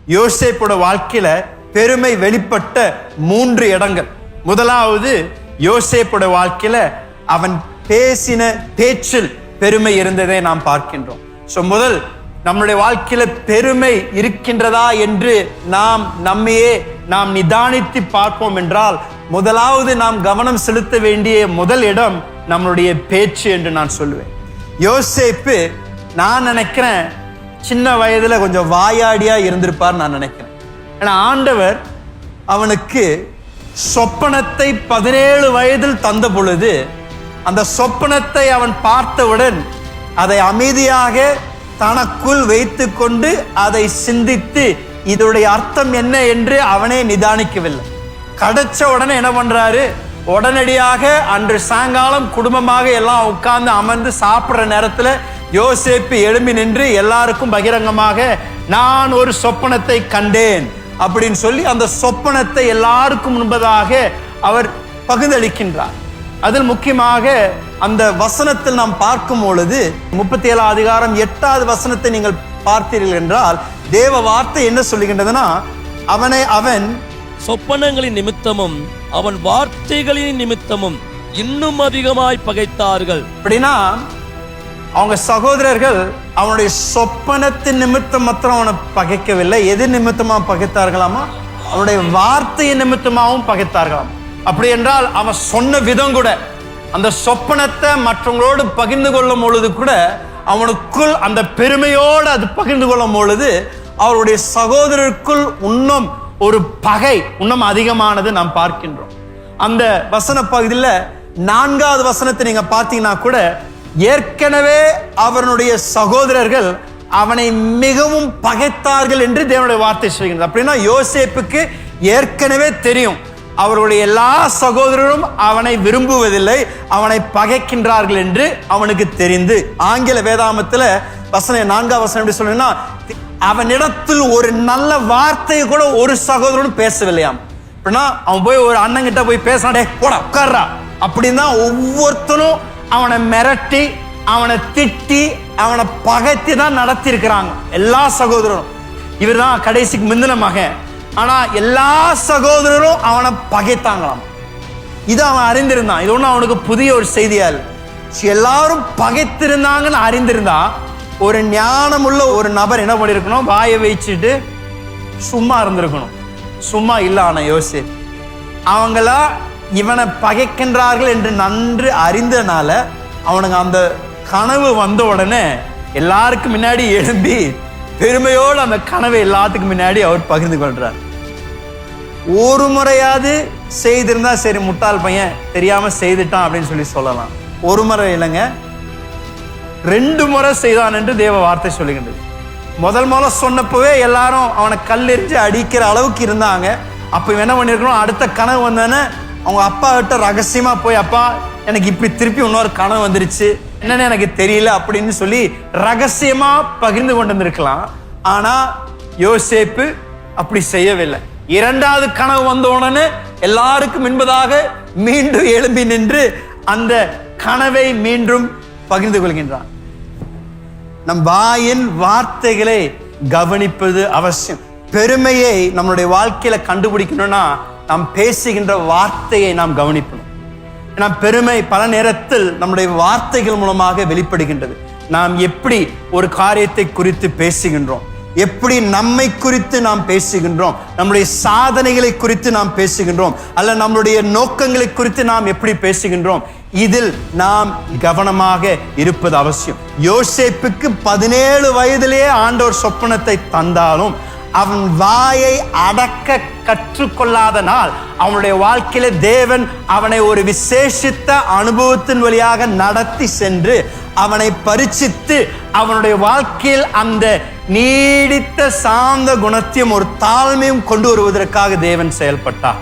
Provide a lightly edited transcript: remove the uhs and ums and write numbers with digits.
யோசேப்போட வாழ்க்கையில பெருமை வெளிப்பட்ட 3 இடங்கள். முதலாவது, யோசேப்போட வாழ்க்கையில அவன் பேசின பேச்சில் பெருமை இருந்ததை நாம் பார்க்கின்றோம். முதல், நம்முடைய வாழ்க்கையில பெருமை இருக்கின்றதா என்று நம்மையே நிதானித்து பார்ப்போம் என்றால், முதலாவது நாம் கவனம் செலுத்த வேண்டிய முதல் இடம் நம்மளுடைய பேச்சு என்று நான் சொல்லுவேன். யோசேப்பு, நான் நினைக்கிறேன், சின்ன வயதுல கொஞ்சம் வாயாடியா இருந்திருப்பார் நான் நினைக்கிறேன். ஏன்னா ஆண்டவர் அவனுக்கு சொப்பனத்தை 17 வயதில் தந்த பொழுது, அந்த சொப்பனத்தை அவன் பார்த்தவுடன் அதை அமைதியாக தனக்குள் வைத்து கொண்டு அதை சிந்தித்து இதோடைய அர்த்தம் என்ன என்று அவனே நிதானிக்கவில்லை. கிடைச்ச உடனே என்ன பண்றாரு, உடனடியாக அன்று சாயங்காலம் குடும்பமாக எல்லாம் உட்கார்ந்து அமர்ந்து சாப்பிடுற நேரத்துல யோசேப்பு எழும்பி நின்று எல்லாருக்கும் பகிரங்கமாக, நான் ஒரு சொப்பனத்தை கண்டேன் அப்படின்னு சொல்லி அந்த சொப்பனத்தை எல்லாருக்கும் முன்பதாக அவர் பகிர்ந்தளிக்கின்றார். அதில் முக்கியமாக அந்த வசனத்தில் நாம் பார்க்கும் பொழுது 37 அதிகாரம் 8வது வசனத்தை நீங்கள் பார்த்தீர்கள் என்றால், தேவ வார்த்தை என்ன சொல்லுகின்றதுன்னா, அவன் சொப்பனங்களின் நிமித்தமும் அவன் வார்த்தைகளின் நிமித்தமும் இன்னும் அதிகமாய் பகைத்தார்கள். அப்படின்னா அவங்க சகோதரர்கள் அவனுடைய சொப்பனத்தின் நிமித்தம் மாத்திரம் அவனை பகைக்கவில்லை. எது நிமித்தமா பகைத்தார்களாமா? அவனுடைய வார்த்தையின் நிமித்தமாகவும் பகைத்தார்களாம். அப்படி என்றால் அவன் சொன்ன விதம் கூட, அந்த சொப்பனத்தை மற்றவங்களோடு பகிர்ந்து கொள்ளும் பொழுது கூட அவனுக்குள் அந்த பெருமையோடு அது பகிர்ந்து கொள்ளும் பொழுது அவருடைய சகோதரருக்குள் இன்னும் ஒரு பகை இன்னும் அதிகமானது நாம் பார்க்கின்றோம். அந்த வசன பகுதியில் 4வது வசனத்தை நீங்க பார்த்தீங்கன்னா கூட, ஏற்கனவே அவனுடைய சகோதரர்கள் அவனை மிகவும் பகைத்தார்கள் என்று தேவனுடைய வார்த்தை சொல்கிறது. அப்படின்னா யோசேப்புக்கு ஏற்கனவே தெரியும், அவருடைய எல்லா சகோதரரும் அவனை விரும்புவதில்லை, அவனை பகைக்கின்றார்கள் என்று அவனுக்கு தெரிந்து, ஆங்கில வேதாமத்தில் வசனம் 4வது வசனம் எப்படி சொல்லுன்னா, அவனிடத்தில் ஒரு நல்ல வார்த்தையை கூட ஒரு சகோதரனும் பேசவில்லையாம். அப்படின்னா அவன் போய் ஒரு அண்ணங்கிட்ட போய் பேசாடே போட உட்கார்றா அப்படின்னா ஒவ்வொருத்தரும் அவனை மிரட்டி, அவனை திட்டி, அவனை பகைத்து தான் நடத்தி இருக்கிறாங்க எல்லா சகோதரரும். இவர் தான் கடைசிக்கு முந்தின மகன், ஆனா எல்லா சகோதரரும் அவனை பகைத்தாங்களாம். இது அவன் அறிந்திருந்தான். இது ஒன்றும் அவனுக்கு புதிய ஒரு செய்தியா இல்லை. எல்லாரும் பகைத்திருந்தாங்கன்னு அறிந்திருந்தா ஒரு ஞானமுள்ள ஒரு நபர் என்ன பண்ணிருக்கணும், வாயை வச்சுட்டு சும்மா இருந்திருக்கணும். சும்மா இல்ல. ஆனா யோசேப்பு அவங்களா இவனை பகைக்கின்றார்கள் என்று நன்று அறிந்தனால அவனுக்கு அந்த கனவு வந்த உடனே எல்லாருக்கும் முன்னாடி எழும்பி பெருமையோடு அந்த கனவை எல்லாத்துக்கும் முன்னாடி அவர் பகிர்ந்து கொள்றார். ஒரு முறையாவது செய்திருந்தா சரி, முட்டாள் பையன் தெரியாம செய்துட்டான் அப்படின்னு சொல்லலாம். ஒரு முறை இல்லைங்க, 2 முறை செய்தான் என்று தேவ வார்த்தை சொல்லுகின்றது. முதல் சொன்னப்பவே எல்லாரும் அவனை கல்லெறிஞ்சு அடிக்கிற அளவுக்கு இருந்தாங்க. அப்ப என்ன பண்ணிருக்கணும், அடுத்த கனவு வந்தோன்னு அவங்க அப்பா கிட்ட ரகசியமா போய், அப்பா எனக்கு இப்படி திருப்பி இன்னொரு கனவு வந்துருச்சு, என்னன்னு எனக்கு தெரியல அப்படின்னு சொல்லி ரகசியமா பகிர்ந்து கொண்டு வந்திருக்கலாம். ஆனா யோசேப்பு அப்படி செய்யவில்லை. 2வது கனவு வந்த உடனே எல்லாருக்கும் முன்பதாக மீண்டும் எழும்பி நின்று அந்த கனவை மீண்டும் பகிர்ந்து கொள்கின்றான். நம் வாயின் வார்த்தைகளை கவனிப்பது அவசியம். பெருமையை நம்மளுடைய வாழ்க்கையில கண்டுபிடிக்கணும்னா நாம் பேசுகின்ற வார்த்தையை நாம் கவனிக்கணும். ஏன்னா பெருமை பல நேரத்தில் நம்முடைய வார்த்தைகள் மூலமாக வெளிப்படுகின்றது. நாம் எப்படி ஒரு காரியத்தை குறித்து பேசுகின்றோம், எப்படி நம்மை குறித்து நாம் பேசுகின்றோம், நம்முடைய சாதனைகளை குறித்து நாம் பேசுகின்றோம், அல்ல நம்முடைய நோக்கங்களை குறித்து நாம் எப்படி பேசுகின்றோம், இதில் நாம் கவனமாக இருப்பது அவசியம். யோசேப்புக்கு 17 வயதிலேயே ஆண்டவர் சொப்பனத்தை தந்தாலும் அவன் வாயை அடக்க கற்றுக்கொள்ளாதனால் அவனுடைய வாழ்க்கையில தேவன் அவனை ஒரு விசேஷித்த அனுபவத்தின் வழியாக நடத்தி சென்று அவனை பரிசித்து அவனுடைய வாழ்க்கையில் அந்த நீடித்த சாந்த குணத்தையும் ஒரு தாழ்மையும் கொண்டு வருவதற்காக தேவன் செயல்பட்டார்.